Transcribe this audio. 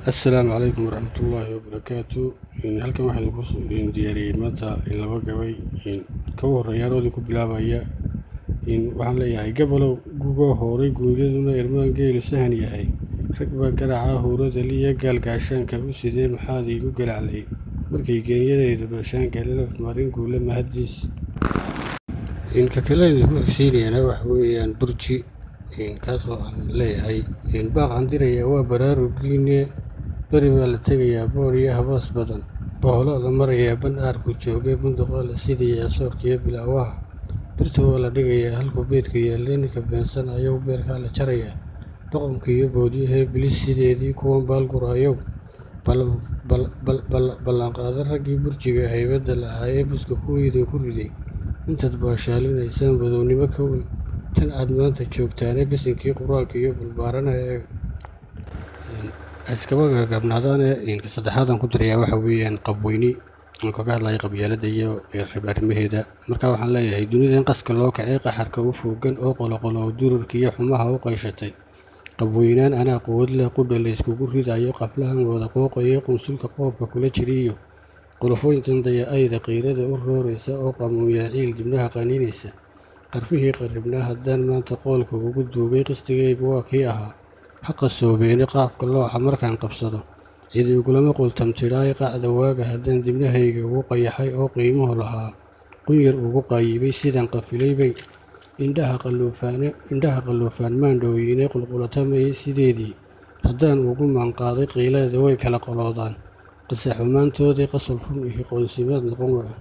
السلام عليكم ورحمة الله وبركاته. halkan waxaan ku soo diyaariyay maanta in laba gabay ka warayaan ku bilaabaya waxaan leeyahay gabalow gugo horay guuryaduna irmaan geel sahan yahay rag baa garaaca howrada liya gaalgaashaanka u sidee maxaad igu galaclay markay geenyadeedu dhashaan galala marin guule mahadiis ka kale ku xigsiinayna wax weeyaan burji kaasoo aan leeyahay baaqan diraya waa baraarugiine bari baa la tegayaa boor iyo habaas badan boholo la marayaa ban aarku joogay bunduqa la sidayaa soorkiyo bilaawaha birta waa la dhigayaa halkuu beedka yaaleenika beensan ayuu beerkaa la jarayaa boqonka iyo boodiyahee bilis sideedii kuwan baalguraayow ballanqaada raggii burjiga haybadda lahaa ee buska kuwiidin ku riday intaad baashaalinaysaan badownimo ka weyn tan aad maanta joogtaane bisinkii qur-aanka iyo balbaaranaya iskaba gaagabnaadaane saddexaadan ku darayaa waxa weeyaan qabweyni oo kaga hadlaya qabyaaladda iyo arrimaheeda marka waxaan leeyahay dunida in qaska loo kacay qaxarka u foogan oo qoloqolo dururka iyo xumaha u qayshatay qabweynaan anaa quwad leh qudha la iskugu ridayo qaflahan wada qooqaya qunsulka qoobka kula jiriyo qolofooyinkan daya-ayda qayrada u rooraysa oo qamuuyaa ciil dibnaha qaniinaysa qarfihii qarribnaa haddaan maanta qoolka ugu duugay qistigaygu waa kii ahaa ha qasoobeeni qaabka looxa markaan qabsado cidi igulama qultamtidhaay qacda waaga haddaan dibnahayga ugu qayaxay oo qiimuhu lahaa qunyar ugu qaayibay sidaan qafilaybay indhaha qalloofaan maandhooyinay qulqulatamayay sideedii haddaan ugu maanqaaday qiileeda way kala qoloodaan qisa xumaantoodii qasal run iyo qoonsimaad noqon waa